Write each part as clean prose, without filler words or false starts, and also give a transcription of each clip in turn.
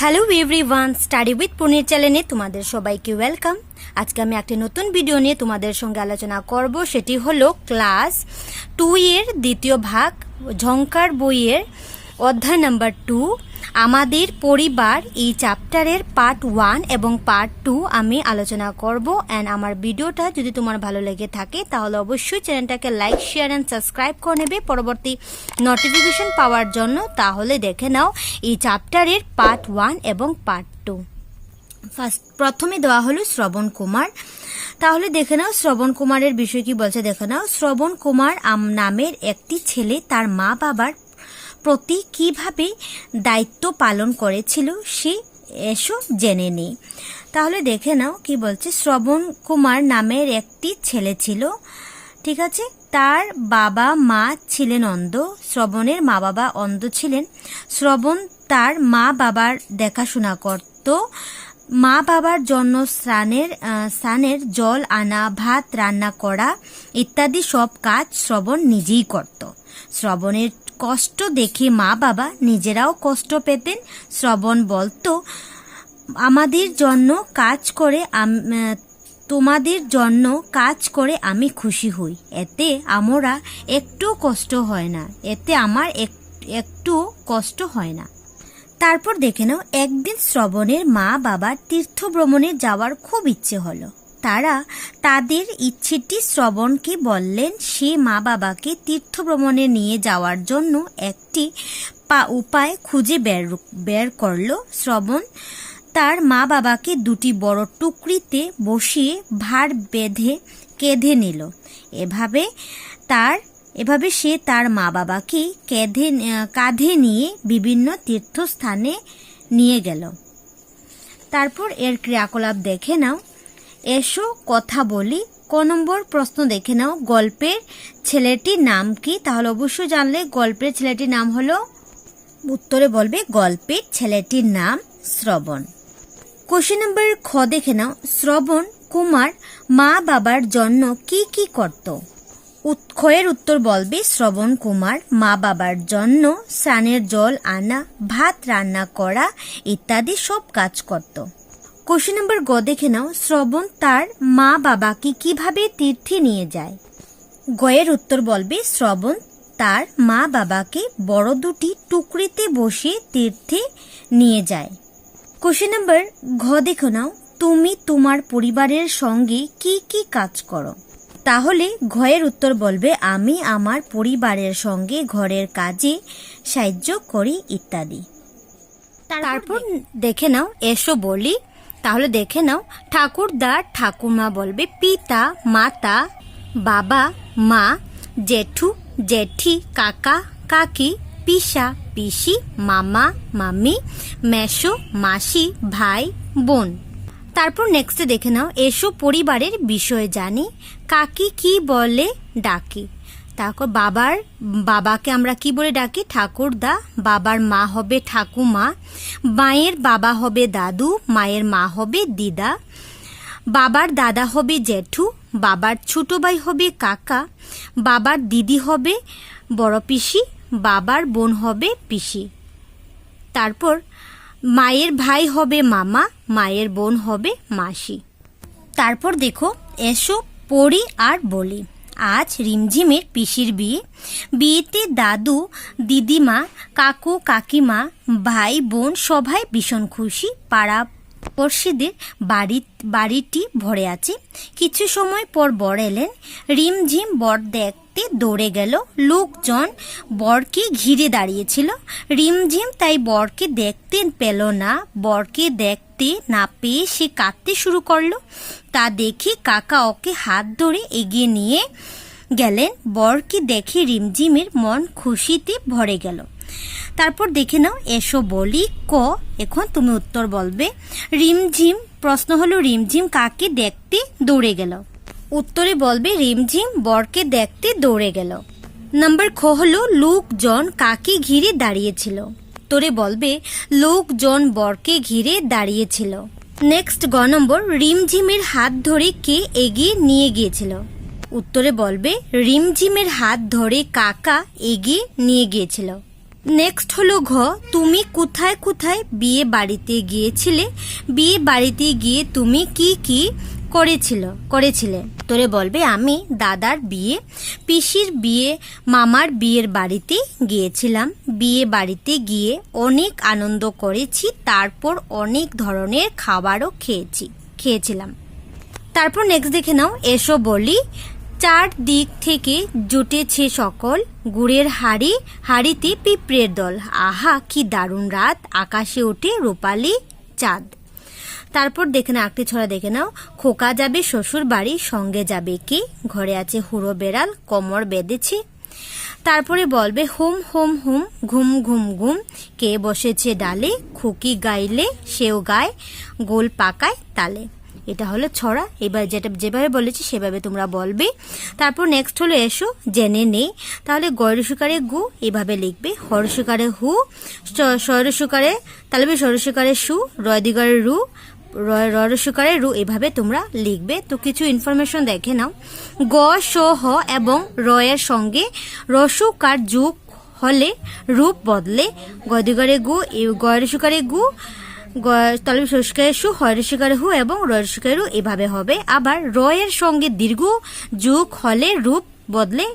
Hello everyone, study with পুনির চ্যানেলে তোমাদের সবাইকে ওয়েলকাম। আজকে আমি একটা নতুন ভিডিও নিয়ে তোমাদের সঙ্গে আলোচনা করব। সেটি হলো ক্লাস 2 এর দ্বিতীয় ভাগ ঝংকার বইয়ের অধ্যায় নাম্বার 2 আমাদের পরিবার। এই চ্যাপ্টারের পার্ট 1 এবং পার্ট 2 আমি আলোচনা করব। অ্যান্ড আমার ভিডিওটা যদি তোমার ভালো লেগে থাকে তাহলে অবশ্যই চ্যানেলটাকে লাইক, শেয়ার অ্যান্ড সাবস্ক্রাইব করে নেবে পরবর্তী নোটিফিকেশন পাওয়ার জন্য। তাহলে দেখে নাও এই চ্যাপ্টারের পার্ট 1 এবং পার্ট 2। প্রথমে দেওয়া হলো শ্রবণ কুমার। তাহলে দেখে নাও শ্রবণ কুমারের বিষয় কি বলছে দেখে নাও। শ্রবণ কুমার নামের একটি ছেলে তার মা বাবার প্রতি কিভাবে দায়িত্ব পালন করেছিল সে এসো জেনে নেই। তাহলে দেখে নাও কি বলছে। শ্রবণ কুমার নামের একটি ছেলে ছিল, ঠিক আছে। তার বাবা মা ছিলেন অন্ধ। শ্রবণের মা বাবা অন্ধ ছিলেন। শ্রবণ তার মা বাবার দেখাশোনা করত। মা বাবার জন্য স্নানের জল আনা, ভাত রান্না করা ইত্যাদি সব কাজ শ্রবণ নিজেই করত। শ্রবণের কষ্ট দেখে মা বাবা নিজেরাও কষ্ট পেতেন। শ্রবণ বলতো, আমাদের জন্য কাজ করে তোমাদের জন্য কাজ করে আমি খুশি হই, এতে আমরা একটু কষ্ট হয় না, এতে আমার একটু কষ্ট হয় না। তারপর দেখে নাও, একদিন শ্রবণের মা বাবার তীর্থ ভ্রমণে যাওয়ার খুব ইচ্ছে হলো। তারা তাদের ইচ্ছেটি শ্রবণকে বললেন। সে মা বাবাকে তীর্থ ভ্রমণে নিয়ে যাওয়ার জন্য একটি উপায় খুঁজে বের করলো। শ্রবণ তার মা বাবাকে দুটি বড় টুকরিতে বসিয়ে ভার বেঁধে কেঁধে নিল। এভাবে সে তার মা বাবাকে কাঁধে নিয়ে বিভিন্ন তীর্থস্থানে নিয়ে গেল। তারপর এর ক্রিয়াকলাপ দেখে নাও। এসো কথা বলি। ক নম্বর প্রশ্ন দেখে নাও, গল্পের ছেলেটির নাম কি? তাহলে অবশ্যই জানলে গল্পের ছেলেটির নাম হলো, উত্তরে বলবে গল্পের ছেলেটির নাম শ্রবণ। কোশ্চেন নম্বর খ দেখে নাও, শ্রবণ কুমার মা বাবার জন্য কি কি করত? ক্ষয়ের উত্তর বলবে শ্রবণ কুমার মা বাবার জন্য স্নানের জল আনা, ভাত রান্না করা ইত্যাদি সব কাজ করত। কোশ্চেন নম্বর গ দেখে নাও, শ্রবণ তার মা বাবাকে কিভাবে তীর্থে নিয়ে যায়? গয়ের উত্তর বলবে শ্রবণ তার মা বাবাকে বড় দুটি টুকরিতে বসে তীর্থে নিয়ে যায়। কোশ্চেন নম্বর ঘ দেখে নাও, তুমি তোমার পরিবারের সঙ্গে কি কি কাজ করো? তাহলে ঘয়ের উত্তর বলবে আমি আমার পরিবারের সঙ্গে ঘরের কাজে সাহায্য করি ইত্যাদি। তারপর দেখে নাও, এসো বলি। তাহলে দেখে নাও, ঠাকুরদা ঠাকুমা বলবে পিতা মাতা, বাবা মা, জেঠু জেঠি, কাকা কাকি, পিসা পিসি, মামা মামি, মেসো মাসি, ভাই বোন। তারপর নেক্সটে দেখে নাও, এসো পরিবারের বিষয়ে জানি। কাকি কি বলে ডাকি? তারপর বাবাকে আমরা কি বলে ডাকি? ঠাকুরদা। বাবার মা হবে ঠাকুমা। মায়ের বাবা হবে দাদু। মায়ের মা হবে দিদা। বাবার দাদা হবে জেঠু। বাবার ছোট ভাই হবে কাকা। বাবার দিদি হবে বড় পিসি। বাবার বোন হবে পিসি। তারপর মায়ের ভাই হবে মামা। মায়ের বোন হবে মাসি। তারপর দেখো, এসো পড়ি আর বলি। আজ রিমঝিমের পিসির বিয়ে। বিয়েতে দাদু দিদিমা, কাকু কাকিমা, ভাই বোন সবাই ভীষণ খুশি। পাড়া পড়শিদের বাড়িটি ভরে আছে। কিছু সময় পর বর এলেন। রিমঝিম বর দেখতে দৌড়ে গেল। লোকজন বরকে ঘিরে দাঁড়িয়েছিল। রিমঝিম তাই বরকে দেখতে পেল না। বরকে দেখতে না পেয়ে সে কাঁদতে শুরু করলো। তা দেখে কাকা ওকে হাত ধরে এগিয়ে নিয়ে গেলেন। বরকে দেখে রিমঝিমের মন খুশিতে ভরে গেল। তারপর দেখে নাও, এসো বলি। ক, এখন তুমি উত্তর বলবে। রিমঝিম, প্রশ্ন হলো রিমঝিম কাকে দেখতে দৌড়ে গেল? উত্তরে বলবে রিমঝিম বরকে দেখতে দৌড়ে গেল। নাম্বার খ হলো লোকজন কাকে ঘিরে দাঁড়িয়েছিল? উত্তরে বলবে লোকজন বরকে ঘিরে দাঁড়িয়েছিল। নেক্সট গ নম্বর, রিমঝিমের হাত ধরে কে এগিয়ে নিয়ে গিয়েছিল? উত্তরে বলবে রিমঝিমের হাত ধরে কাকা এগিয়ে নিয়ে গিয়েছিল। নেক্সট হলো ঘ, তুমি কোথায় কোথায় বিয়ে বাড়িতে গিয়েছিলে, বিয়ে বাড়িতে গিয়ে তুমি কি কি করেছিলে। তোরে বলবে আমি দাদার বিয়ে, পিসির বিয়ে, মামার বিয়ের বাড়িতে গিয়েছিলাম। বিয়ে বাড়িতে গিয়ে অনেক আনন্দ করেছি, তারপর অনেক ধরনের খাবারও খেয়েছিলাম। তারপর নেক্সট দেখে নাও, এসো বলি। চার দিক থেকে জুটেছে সকল, গুড়ের হাড়িতে পিঁপড়ের দল, আহা কি দারুণ রাত, আকাশে ওঠে রূপালি চাঁদ। তারপর দেখে নাও একটি ছড়া দেখে নাও, খোকা যাবে শ্বশুর বাড়ি, সঙ্গে যাবে কে, ঘরে আছে হুড়ো বেড়াল, কোমর বেঁধেছে। তারপরে বলবে হুম হুম হুম, ঘুম ঘুম ঘুম, কে বসেছে ডালে, খুকি গাইলে সেও গায়, গোল পাকায় তালে। এটা হলো ছড়া। এবার যেভাবে বলেছি সেভাবে তোমরা বলবে। তারপর নেক্সট হলো এসো জেনে নেই। তাহলে গয়রসুকারে গু এভাবে লিখবে, হরসুকারে হু, স্বরসুকারে তালবে স্বরসুকারে সু, রয়দিগরে রু, রসুকারে রু, এভাবে তোমরা লিখবে। তো কিছু ইনফরমেশন দেখে নাও। গ, স, হ এবং রয়ের সঙ্গে রসুকার যুগ হলে রূপ বদলে, গয়দিগরে গু, গয়রসুকারে গু, তালবে সরসুকারে সু, হরসুকারে হু এবং রসুকারে রু, এভাবে হবে। আবার রয়ের সঙ্গে দীর্ঘ যুগ হলে রূপ বদলে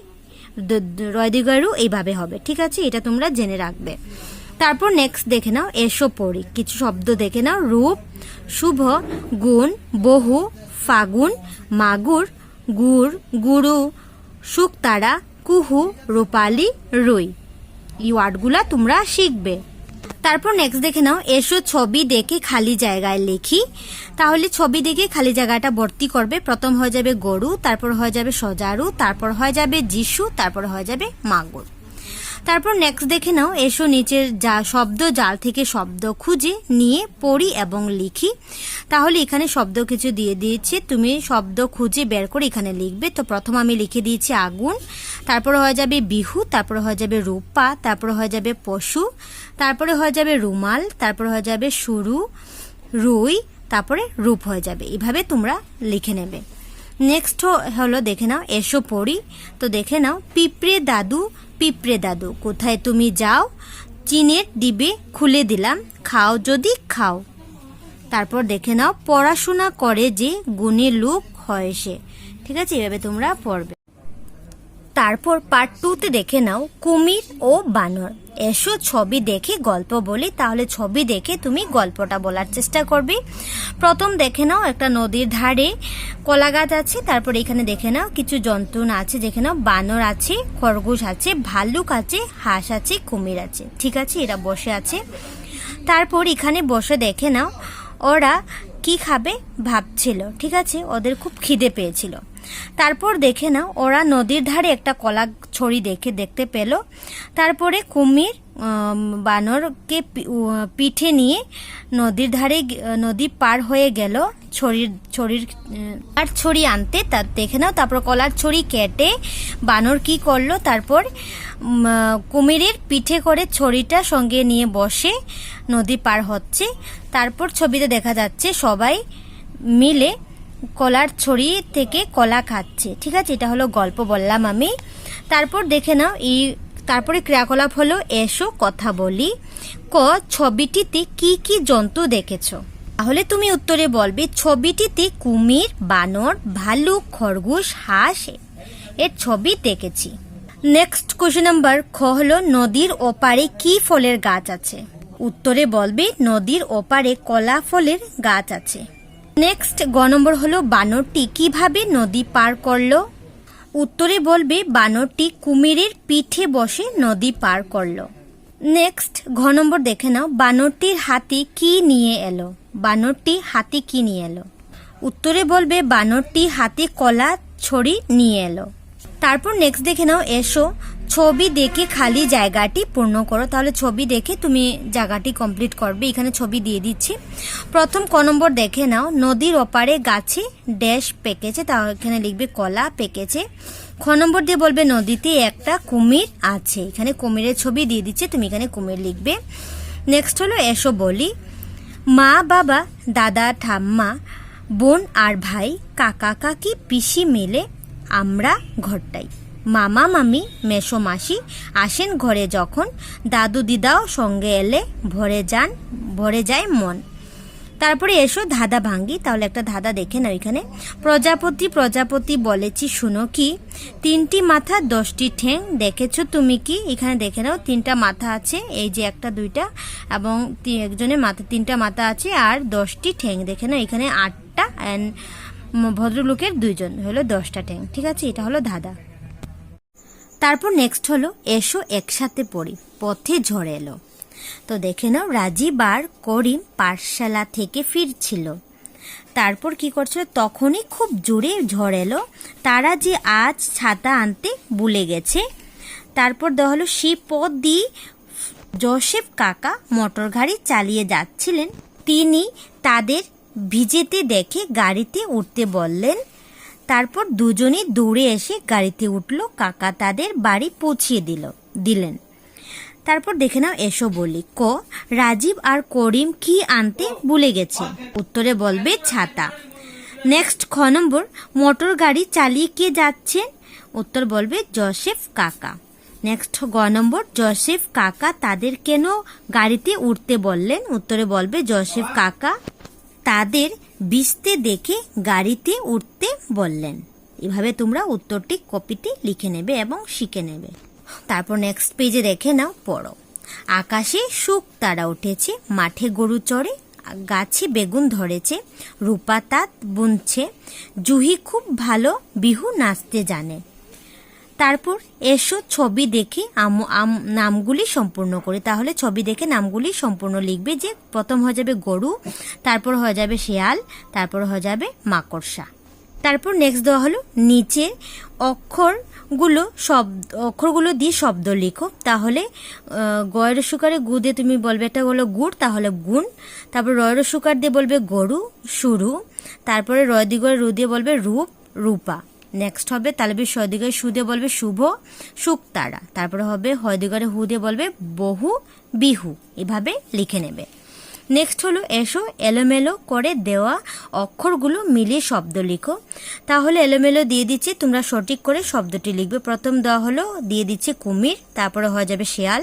রয়দিগরে রু, এইভাবে হবে। ঠিক আছে, এটা তোমরা জেনে রাখবে। তারপর নেক্সট দেখে নাও, এসো পড়ি। কিছু শব্দ দেখে নাও, রূপ, শুভ, গুণ, বহু, ফাগুন, মাগুর, গুড়, গুরু, শুকতারা, কুহু, রূপালি, রুই। এই ওয়ার্ডগুলা তোমরা শিখবে। তারপর নেক্সট দেখে নাও, এসো ছবি দেখে খালি জায়গায় লিখি। তাহলে ছবি দেখে খালি জায়গাটা ভর্তি করবে। প্রথম হয়ে যাবে গরু, তারপর হয়ে যাবে সজারু, তারপর হয়ে যাবে যিশু, তারপর হয়ে যাবে মাগুর। তারপর নেক্সট দেখে নাও, এসো নিচের শব্দ জাল থেকে শব্দ খুঁজে নিয়ে পড়ি এবং লিখি। তাহলে এখানে শব্দ কিছু দিয়ে দিয়েছে, তুমি শব্দ খুঁজে বের করে এখানে লিখবে। তো প্রথম আমি লিখে দিয়েছি আগুন, তারপর হয়ে যাবে বিহু, তারপর হয়ে যাবে রূপা, তারপর হয়ে যাবে পশু, তারপরে হয়ে যাবে রুমাল, তারপর হয়ে যাবে শুরু, রুই, তারপরে রূপ হয়ে যাবে। এভাবে তোমরা লিখে নেবে। নেক্সট হলো দেখে নাও, এসো পড়ি। তো দেখে নাও, পিঁপড়ে দাদু, পিঁপড়ে দাদু কোথায় তুমি যাও, চিনের ডিবে খুলে দিলাম, খাও যদি খাও। তারপর দেখে নাও, পড়াশোনা করে যে গুণী লোক হয় সে। ঠিক আছে, এভাবে তোমরা পড়বে। তারপর পার্ট 2-তে দেখে নাও, কুমির ও বানর। এসো ছবি দেখে গল্প বলি। তাহলে ছবি দেখে তুমি গল্পটা বলার চেষ্টা করবে। প্রথম দেখে নাও, একটা নদীর ধারে কলা গাছ আছে। তারপর এখানে দেখে নাও কিছু জন্তু আছে, দেখে নাও বানর আছে, খরগোশ আছে, ভাল্লুক আছে, হাঁস আছে, কুমির আছে। ঠিক আছে, এরা বসে আছে। তারপর এখানে বসে দেখে নাও ওরা কি খাবে ভাবছিল। ঠিক আছে, ওদের খুব খিদে পেয়েছিল। তারপর দেখে নাও ওরা নদীর ধারে একটা কলা ছড়ি দেখতে পেল। তারপরে কুমির বানরকে পিঠে নিয়ে নদীর ধারে নদী পার হয়ে গেল ছড়ি আনতে। তা দেখে নাও, তারপর কলার ছড়ি কেটে বানর কি করলো, তারপর কুমিরের পিঠে করে ছড়িটা সঙ্গে নিয়ে বসে নদী পার হচ্ছে। তারপর ছবিতে দেখা যাচ্ছে সবাই মিলে কলার ছড়ি থেকে কলা খাচ্ছে। ঠিক আছে, এটা হলো গল্প বললাম আমি। তারপর দেখে নাও, তারপরে ক্রিয়াকলাপ হলো এসো কথা বলি। ক, ছবিটিতে কি কি জন্তু দেখেছো? তাহলে তুমি উত্তরে বলবে ছবিটিতে কুমির, বানর, ভাল্লুক, খরগোশ, হাঁস এর ছবি দেখেছি। নেক্সট কোশ্চেন নাম্বার খ হলো নদীর ওপারে কি ফলের গাছ আছে? উত্তরে বলবে নদীর ওপারে কলা ফলের গাছ আছে। নেক্সট গ নম্বর হলো বানরটি কিভাবে নদী পার করলো? উত্তরে বলবে বানরটি কুমিরের পিঠে বসে নদী পার করলো। নেক্সট ঘ নম্বর দেখে নাও, বানরটির হাতে কি নিয়ে এলো? বানরটি হাতে কি নিয়ে এলো? উত্তরে বলবে বানরটি হাতে কলা ছড়ি নিয়ে এলো। তারপর নেক্সট দেখে নাও, এসো ছবি দেখে খালি জায়গাটি পূর্ণ করো। তাহলে ছবি দেখে তুমি জায়গাটি কমপ্লিট করবে। এখানে ছবি দিয়ে দিচ্ছি। প্রথম ক নম্বর দেখে নাও, নদীর ওপারে গাছে ড্যাশ পেকেছে। তাহলে এখানে লিখবে কলা পেকেছে। খ নম্বর দিয়ে বলবে নদীতে একটা কুমির আছে। এখানে কুমিরের ছবি দিয়ে দিচ্ছে, তুমি এখানে কুমির লিখবে। নেক্সট হলো এসো বলি। মা বাবা, দাদা ঠাম্মা, বোন আর ভাই, কাকা কাকি, পিসি মিলে আমরা ঘরটাই। মামা মামি মেসো মাসি আসেন ঘরে যখন, দাদু দিদাও সঙ্গে এলে ভরে যায় মন। তারপরে এসো ধাঁধা ভাঙ্গি। তাহলে একটা ধাঁধা দেখে নাও এখানে। প্রজাপতি প্রজাপতি বলেছি শুনো কি, 3টি মাথা 10টি ঠ্যাং দেখেছো তুমি কি? এখানে দেখে নাও 3টা মাথা আছে, এই যে 1টা 2টা এবং একজনের মাথা 3টা মাথা আছে আর 10টি ঠ্যাং। দেখে নাও এখানে 8টা অ্যান্ড ভদ্রলোকের 2জন হলো 10টা ঠ্যাং। ঠিক আছে, এটা হলো ধাঁধা। তারপর নেক্সট হলো এসো একসাথে পড়ি, পথে ঝড় এলো। তো দেখে নাও রাজীব আর করিম পাঠশালা থেকে ফিরছিল। তারপর কি করছিল, তখনই খুব জোরে ঝড় এলো, তারা যে আজ ছাতা আনতে ভুলে গেছে। তারপর দেওয়া হলো সেই পথ দিয়ে জোসেফ কাকা মোটর গাড়ি চালিয়ে যাচ্ছিলেন, তিনি তাদের ভিজেতে দেখে গাড়িতে উঠতে বললেন। তারপর দুজনেই দৌড়ে এসে গাড়িতে উঠল, কাকা তাদের বাড়ি পৌঁছিয়ে দিলেন। তারপর দেখে নাও এসো বলি। ক, রাজীব আর করিম কি আনতে ভুলে গেছে? উত্তরে বলবে ছাতা। নেক্সট খ নম্বর, মোটর গাড়ি চালিয়ে কে যাচ্ছেন? উত্তর বলবে জোসেফ কাকা। নেক্সট গ নম্বর, জোসেফ কাকা তাদের কেন গাড়িতে উঠতে বললেন? উত্তরে বলবে জোসেফ কাকা তাদের ভিজতে দেখে গাড়িতে উঠতে বললেন। এভাবে তোমরা উত্তরটি কপিতে লিখে নেবে এবং শিখে নেবে। তারপর নেক্সট পেজে দেখে নাও, পড়ো। আকাশে শুক তারা উঠেছে, মাঠে গরু চড়ে, গাছে বেগুন ধরেছে, রূপা তাঁত বুনছে, জুহি খুব ভালো বিহু নাচতে জানে। তারপর এসো ছবি দেখে নামগুলি সম্পূর্ণ করি। তাহলে ছবি দেখে নামগুলি সম্পূর্ণ লিখবে, যে প্রথম হয়ে যাবে গরু, তারপর হয়ে যাবে শেয়াল, তারপর হয়ে যাবে মাকড়সা। তারপর নেক্সট দেওয়া হলো নিচে অক্ষরগুলো দিয়ে শব্দ লিখো। তাহলে গয়ের সুকারে গু দিয়ে তুমি বলবে এটা হলো গুড়, তাহলে গুণ। তারপর রয়ের সুকার দিয়ে বলবে গরু, শুরু। তারপরে রয় দিগরে রু দিয়ে বলবে রূপ, রূপা। নেক্সট হবে তালবি শয় দিগরে সু দিয়ে বলবে শুভ, শুকতারা। তারপরে হবে হয় দিগরে হু দিয়ে বলবে বহু, বিহু। এভাবে লিখে নেবে। নেক্সট হলো এসো এলোমেলো করে দেওয়া অক্ষরগুলো মিলিয়ে শব্দ লিখো। তাহলে এলোমেলো দিয়ে দিচ্ছে, তোমরা সঠিক করে শব্দটি লিখবে। প্রথম দেওয়া হলো দিয়ে দিচ্ছে কুমির, তারপরে হয়ে যাবে শেয়াল,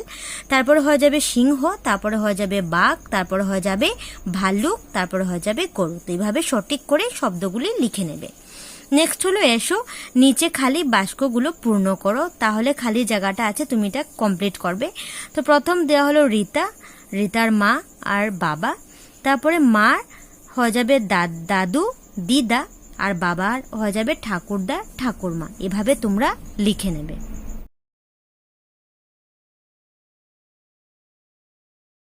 তারপরে হয়ে যাবে সিংহ, তারপরে হয়ে যাবে বাঘ, তারপরে হয়ে যাবে ভাল্লুক, তারপরে হয়ে যাবে গরু। তো এইভাবে সঠিক করে শব্দগুলি লিখে নেবে। নেক্সট হলো এসো নিচে খালি বাক্যগুলো পূর্ণ করো। তাহলে খালি জায়গাটা আছে, তুমি এটা কমপ্লিট করবে। তো প্রথম দেওয়া হলো রিতা, রিতার মা আর বাবা। তারপরে মার হয়ে যাবে দাদু, দিদা, আর বাবার হয়ে যাবে ঠাকুরদা, ঠাকুরমা। এভাবে তোমরা লিখে নেবে।